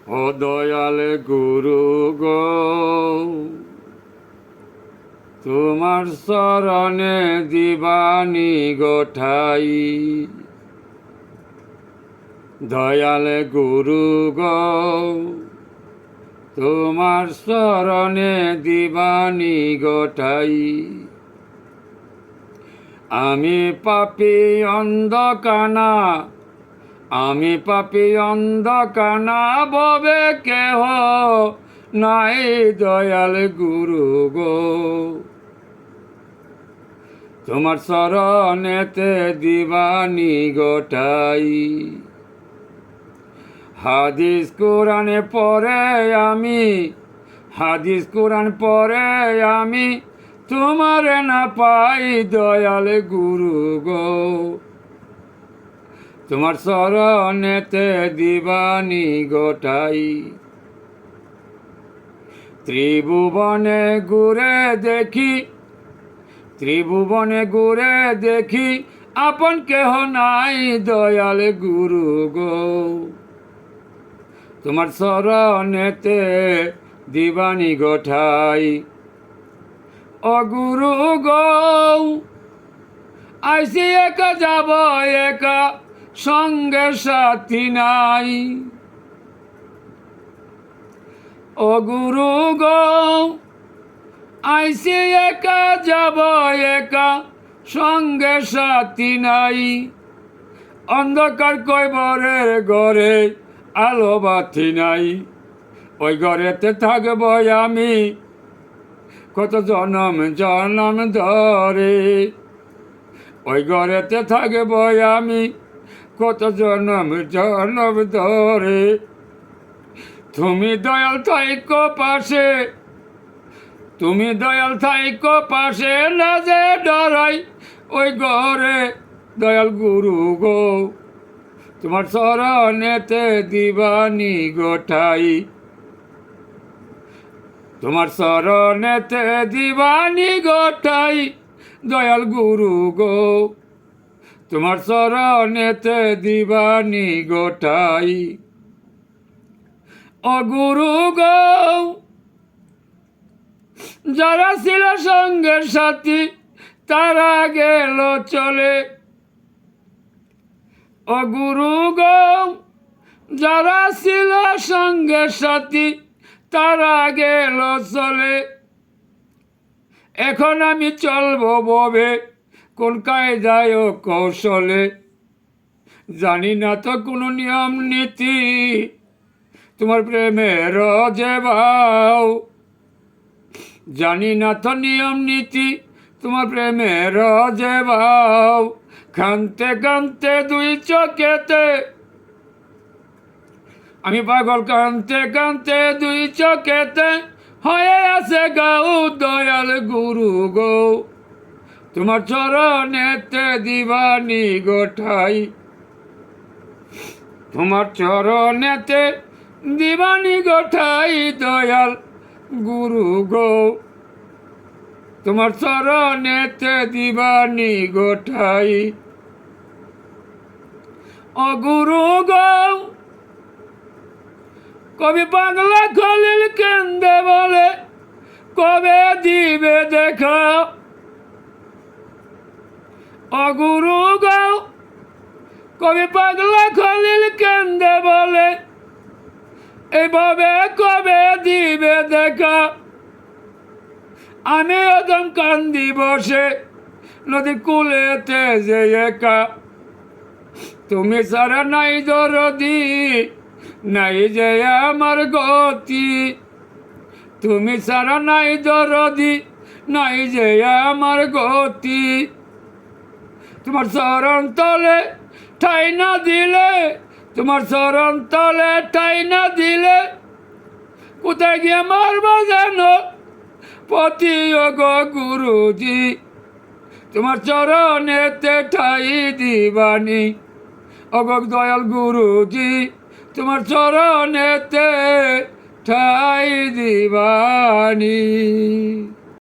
ও দয়াল গুরু গো, তোমার শরণে দিবানি গোঠাই। দয়াল গুরু গো, তোমার শরণে দিবানি গোঠাই। আমি পাপী অন্ধকানা, আমি পাপী অন্ধকানা, ভবে কেহ নাই দয়াল গুরু গো। তোমার শরণেতে দিবানি গোটাই। হাদিস কোরআনে পড়ে আমি, হাদিস কোরআন পড়ে আমি, তোমার না পাই দয়াল গুরু গো। তোমার শরণেতে দিবানি গোটাই। ত্রিভুবনে ঘুরে দেখি, ত্রিভুবনে ঘুরে দেখি, আপন কেহ নাই দয়াল গুরু গো। তোমার শরণেতে দিবানি গোঠাই। ও গুরু গো, আইসি একা যাব একা, সঙ্গে সাথী নাই। ও গুরু গো, আইসি একা যাব একা, সঙ্গে সাথী নাই। অন্ধকার কয়বরের ঘরে আলো বাতি নাই। ওই ঘরেতে থাকব আমি কত জনম জনম ধরে। ওই ঘরেতে থাকব আমি কত জনম জনম ধরে। তুমি দয়াল থাইকো পাশে, তুমি দয়াল থাইকো পাশে, না যে ডরাই ওই ঘরে দয়াল গুরু গো। তোমার শরণেতে দিবানি গোঠাই। তোমার শরণেতে দিবানি গোঠাই দয়াল গুরু গো। তোমার শরণেতে দিবানি গোঠাই। ও গুরু গো, যারা ছিল সঙ্গের সাথী তারা গেল চলে। ও গুরু গো, যারা ছিল সঙ্গের সাথী তারা গেল চলে। এখন আমি চলবো ভবে কোন কায়দায় ও কৌশলে। জানি না তো কোনো নিয়ম নীতি, তোমার প্রেমের যে ভাও। জানি না তো নিয়ম নীতি, তোমার প্রেমের যে ভাও। কানতে কানতে দুই চোখেতে, আমি পাগল কানতে কানতে দুই চোখেতে, হয়ে আছে গাও দয়াল গুরু গো। তোমার চরণেতে দিবানি গোঠাই। তোমার চরণেতে দিবানি গোঠাই দয়াল গুরু গো। তোমার চরণেতে দিবানি গোঠাই। ও গুরু গো, কবি পাগলা খলিল কেন্দে বলে কবে দিবে দেখা। ও গুরু গো, কবি পাগলা খলিল কেন্দে বলে এভাবে কবে দিবে দেখা। আমি ওদম কান্দি বসে নদী কুলেতে যে একা। তুমি সারা নাই দরদি, নাই যে আমার গতি। তুমি সারা নাই দরদি, নাই যে আমার গতি। তোমার চরণ তলে ঠাই না দিলে, তোমার চরণ তলে ঠাই না দিলে, কোথায় গিয়ে মারবা জানো পতি গো গুরুজি। তোমার চরণেতে ঠাই দিবানি অগ দয়াল গুরুজি। তোমার চরণেতে ঠাই দিবানি।